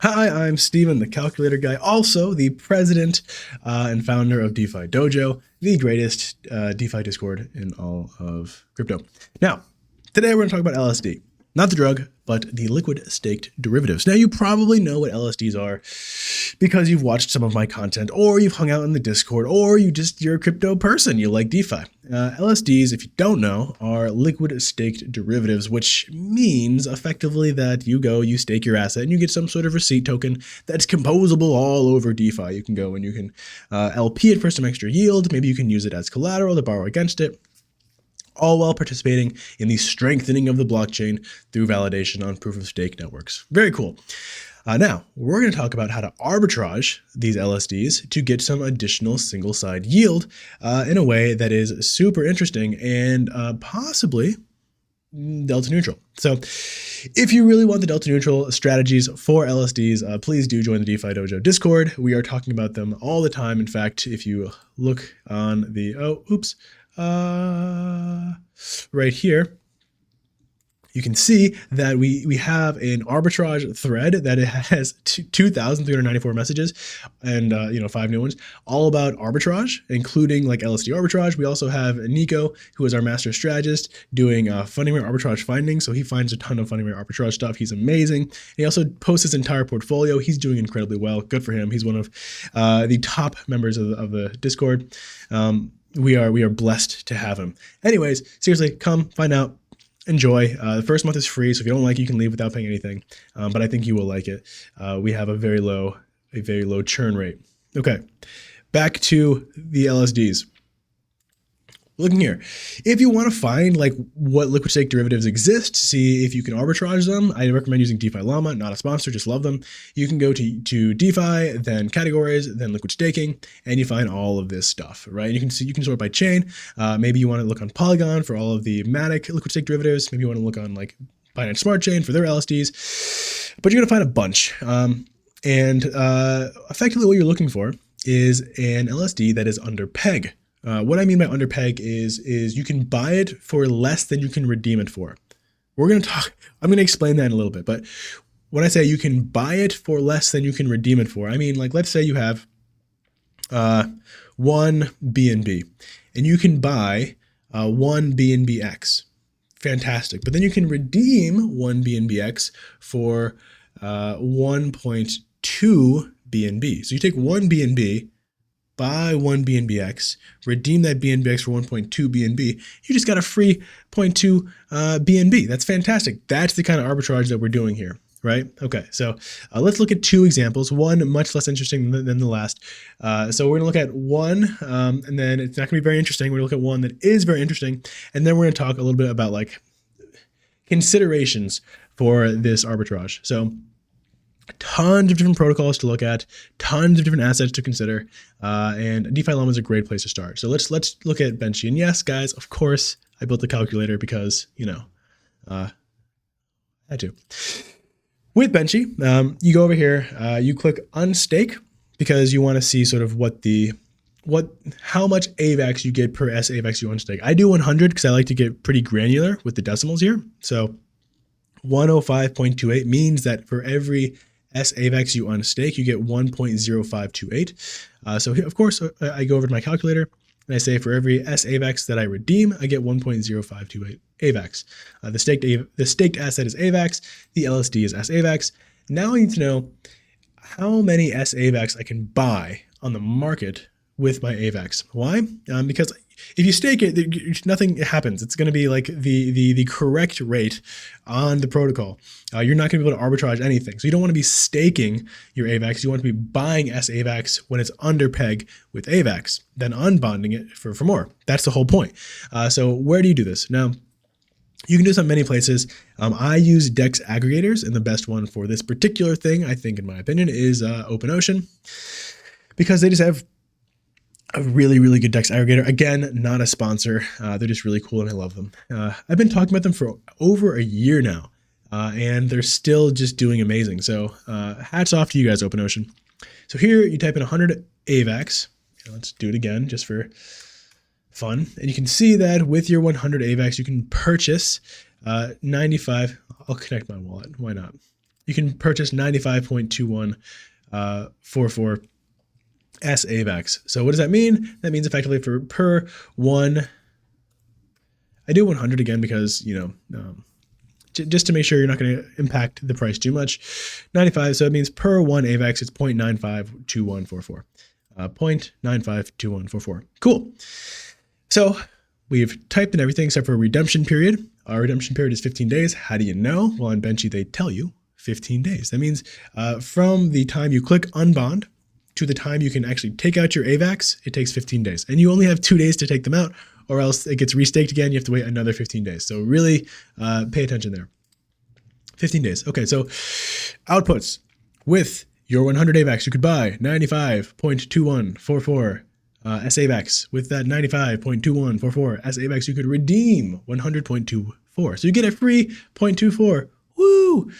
Hi, I'm Steven, the calculator guy, also the president and founder of DeFi Dojo, the greatest DeFi Discord in all of crypto. Now, today we're going to talk about LSD. Not the drug, but the liquid staked derivatives. Now, you probably know what LSDs are because you've watched some of my content, or you've hung out in the Discord, or you're a crypto person. You like DeFi. LSDs, if you don't know, are liquid staked derivatives, which means effectively that you stake your asset and you get some sort of receipt token that's composable all over DeFi. You can go and you can LP it for some extra yield. Maybe you can use it as collateral to borrow against it, all while participating in the strengthening of the blockchain through validation on proof-of-stake networks. Very cool. Now, we're going to talk about how to arbitrage these LSDs to get some additional single-side yield in a way that is super interesting and possibly delta neutral. So if you really want the delta neutral strategies for LSDs, please do join the DeFi Dojo Discord. We are talking about them all the time. In fact, if you look on the, right here, you can see that we have an arbitrage thread that it has 2,394 messages and 5 new ones, all about arbitrage, including like LSD arbitrage. We also have Nico, who is our master strategist, doing funding rate arbitrage findings. So he finds a ton of funding rate arbitrage stuff. He's amazing. He also posts his entire portfolio. He's doing incredibly well. Good for him. He's one of the top members of the Discord. We are blessed to have him. Anyways, seriously, come find out. Enjoy. The first month is free, so if you don't like it, you can leave without paying anything. But I think you will like it. We have a very low churn rate. Okay, back to the LSDs. Looking here, if you want to find like what liquid stake derivatives exist, see if you can arbitrage them, I recommend using DeFi Llama, not a sponsor, just love them. You can go to DeFi, then categories, then liquid staking, and you find all of this stuff, right? You can sort by chain. Maybe you want to look on Polygon for all of the Matic liquid stake derivatives. Maybe you want to look on like Binance Smart Chain for their LSDs, but you're going to find a bunch. Effectively what you're looking for is an LSD that is under peg. What I mean by under peg is you can buy it for less than you can redeem it for. I'm going to explain that in a little bit, but when I say you can buy it for less than you can redeem it for, I mean, like, let's say you have one BNB and you can buy one BNBX. Fantastic. But then you can redeem one BNBX for 1.2 BNB. So you take one BNB, buy one BNBX, redeem that BNBX for 1.2 BNB, you just got a free 0.2 BNB. That's fantastic. That's the kind of arbitrage that we're doing here, right? Okay, so let's look at two examples, one much less interesting than the last. So we're gonna look at one, and then it's not gonna be very interesting. We're gonna look at one that is very interesting, and then we're gonna talk a little bit about like considerations for this arbitrage. So tons of different protocols to look at, tons of different assets to consider, and DeFi Llama is a great place to start. So let's look at Benchy. And yes, guys, of course, I built the calculator because, I had to. With Benchy, you go over here, you click unstake because you want to see sort of how much AVAX you get per S AVAX you unstake. I do 100 because I like to get pretty granular with the decimals here. So 105.28 means that for every S AVAX you unstake, you get 1.0528. So here, of course, I go over to my calculator and I say for every S AVAX that I redeem, I get 1.0528 AVAX. The staked asset is AVAX. The LSD is S AVAX. Now I need to know how many S AVAX I can buy on the market with my AVAX. Why? Because if you stake it, nothing happens. It's going to be like the correct rate on the protocol. You're not going to be able to arbitrage anything. So you don't want to be staking your AVAX. You want to be buying S AVAX when it's under peg with AVAX, then unbonding it for more. That's the whole point. So where do you do this? Now, you can do this on many places. I use DEX aggregators, and the best one for this particular thing, I think, in my opinion, is OpenOcean, because they just have a really, really good DEX aggregator. Again, not a sponsor. They're just really cool and I love them. I've been talking about them for over a year now, and they're still just doing amazing. So hats off to you guys, OpenOcean. So here you type in 100 AVAX. Let's do it again just for fun. And you can see that with your 100 AVAX, you can purchase 95. I'll connect my wallet. Why not? you can purchase 95.2144 S AVAX. So what does that mean? That means effectively for per one, I do 100 again because, just to make sure you're not going to impact the price too much. 95, so it means per one AVAX, it's 0.952144. 0.952144. Cool. So we've typed in everything except for redemption period. Our redemption period is 15 days. How do you know? Well, on Benchy, they tell you 15 days. That means from the time you click unbond to the time you can actually take out your AVAX, it takes 15 days. And you only have 2 days to take them out, or else it gets restaked again. You have to wait another 15 days. So really pay attention there. 15 days. Okay, so outputs. With your 100 AVAX, you could buy 95.2144 S AVAX. With that 95.2144 S AVAX, you could redeem 100.24. So you get a free 0.24. Woo!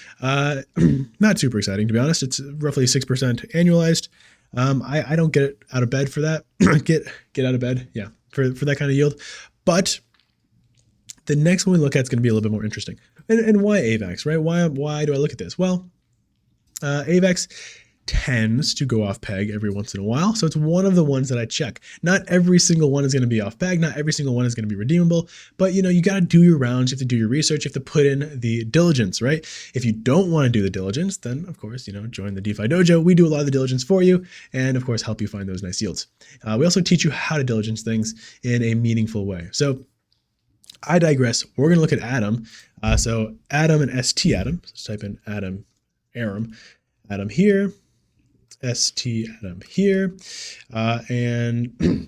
Not super exciting, to be honest. It's roughly 6% annualized. I don't get out of bed for that. get out of bed, yeah, for that kind of yield. But the next one we look at is going to be a little bit more interesting. And why AVAX, right? Why do I look at this? Well, AVAX tends to go off peg every once in a while. So it's one of the ones that I check. Not every single one is going to be off peg. Not every single one is going to be redeemable. But, you got to do your rounds. You have to do your research. You have to put in the diligence, right? If you don't want to do the diligence, then, of course, join the DeFi Dojo. We do a lot of the diligence for you and, of course, help you find those nice yields. We also teach you how to diligence things in a meaningful way. So I digress. We're going to look at Atom. So Atom and ST Atom. Let's type in Atom here. ST Atom here. And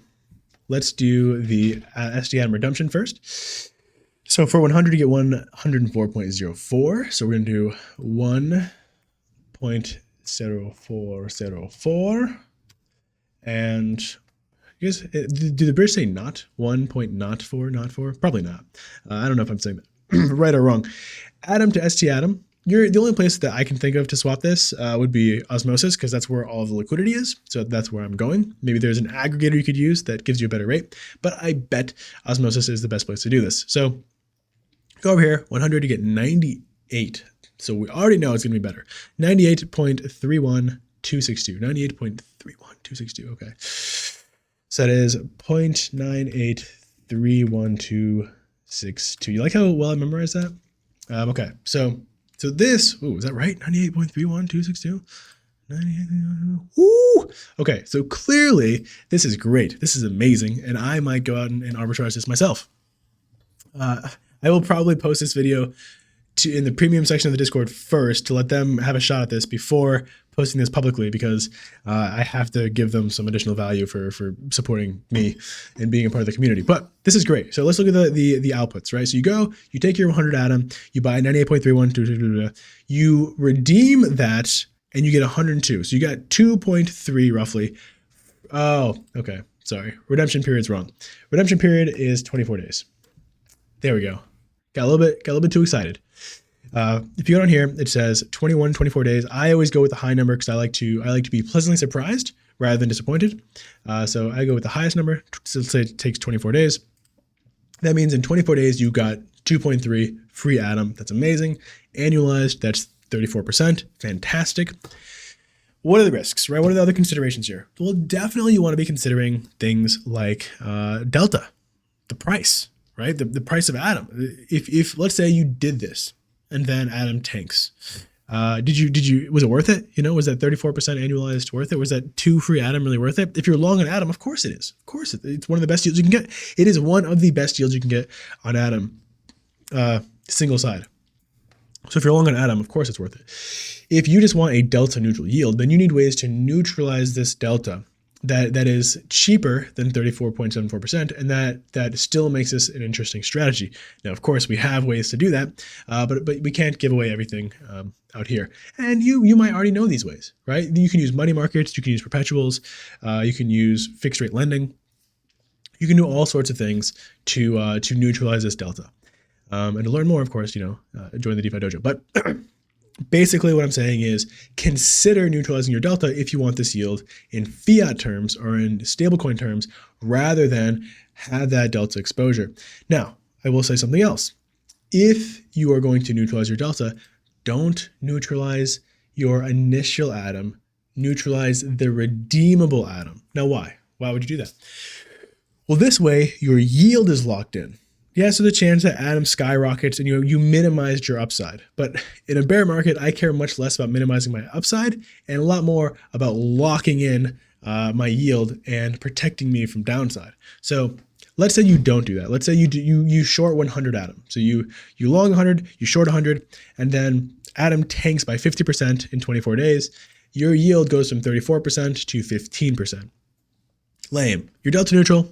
let's do the ST Atom redemption first. So for 100, you get 104.04. So we're going to do 1.0404. And I guess, do the bridge say not? 1.04? Probably not. I don't know if I'm saying that right or wrong. Atom to ST Atom. The only place that I can think of to swap this would be Osmosis, because that's where all of the liquidity is. So that's where I'm going. Maybe there's an aggregator you could use that gives you a better rate, but I bet Osmosis is the best place to do this. So go over here, 100, you get 98. So we already know it's going to be better. 98.31262. 98.31262. Okay. So that is 0.9831262. You like how well I memorized that? Okay. So this, is that right? 98.31262? 98. Woo! Okay, so clearly this is great. This is amazing, and I might go out and arbitrage this myself. I will probably post this video in the premium section of the Discord first to let them have a shot at this before posting this publicly, because I have to give them some additional value for supporting me and being a part of the community. But this is great. So let's look at the outputs, right? So you take your 100 Atom, you buy 98.31, you redeem that, and you get 102. So you got 2.3 roughly. Oh, okay. Sorry. Redemption period's wrong. Redemption period is 24 days. There we go. Got a little bit too excited. If you go down here, it says 24 days. I always go with the high number because I like to be pleasantly surprised rather than disappointed. So I go with the highest number. So let's say it takes 24 days. That means in 24 days, you got 2.3 free Atom. That's amazing. Annualized, that's 34%. Fantastic. What are the risks, right? What are the other considerations here? Well, definitely you want to be considering things like delta, the price, right? The price of Atom. If let's say you did this, and then Atom tanks. Was it worth it? Was that 34% annualized worth it? Was that 2 free Atom really worth it? If you're long on Atom, of course it is. Of course, it's one of the best yields you can get. It is one of the best yields you can get on Atom, single side. So if you're long on Atom, of course it's worth it. If you just want a delta neutral yield, then you need ways to neutralize this delta that is cheaper than 34.74%, and that still makes this an interesting strategy. Now, of course, we have ways to do that, but we can't give away everything out here. And you might already know these ways, right? You can use money markets, you can use perpetuals, you can use fixed rate lending. You can do all sorts of things to neutralize this delta. And to learn more, of course, join the DeFi Dojo. But basically what I'm saying is consider neutralizing your delta if you want this yield in fiat terms or in stablecoin terms, rather than have that delta exposure. Now, I will say something else. If you are going to neutralize your delta, don't neutralize your initial atom, neutralize the redeemable atom. Now, why? Why would you do that? Well, this way, your yield is locked in. Yeah, so the chance that atom skyrockets and you minimized your upside. But in a bear market, I care much less about minimizing my upside and a lot more about locking in my yield and protecting me from downside. So let's say you don't do that. Let's say you short 100 atom. So you long 100, you short 100, and then atom tanks by 50% in 24 days. Your yield goes from 34% to 15%. Lame. You're delta neutral,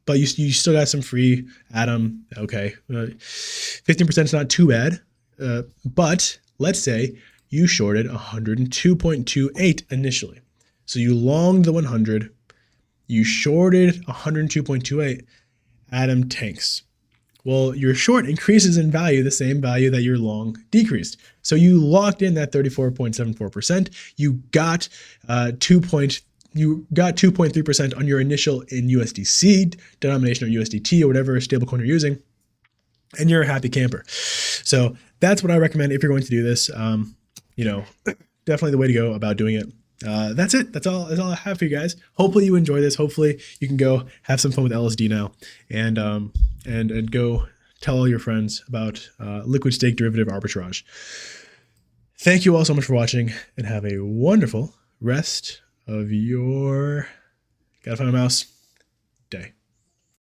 but you still got some free atom. Okay, 15% is not too bad. But let's say you shorted 102.28 initially. So you longed the 100, you shorted 102.28, atom tanks. Well, your short increases in value, the same value that your long decreased. So you locked in that 34.74%. You got 2.3% on your initial in USDC denomination or USDT or whatever stablecoin you're using, and you're a happy camper. So that's what I recommend if you're going to do this. Definitely the way to go about doing it. That's it. That's all I have for you guys. Hopefully you enjoy this. Hopefully you can go have some fun with LSD now and go tell all your friends about liquid stake derivative arbitrage. Thank you all so much for watching and have a wonderful rest of your... Gotta find a mouse.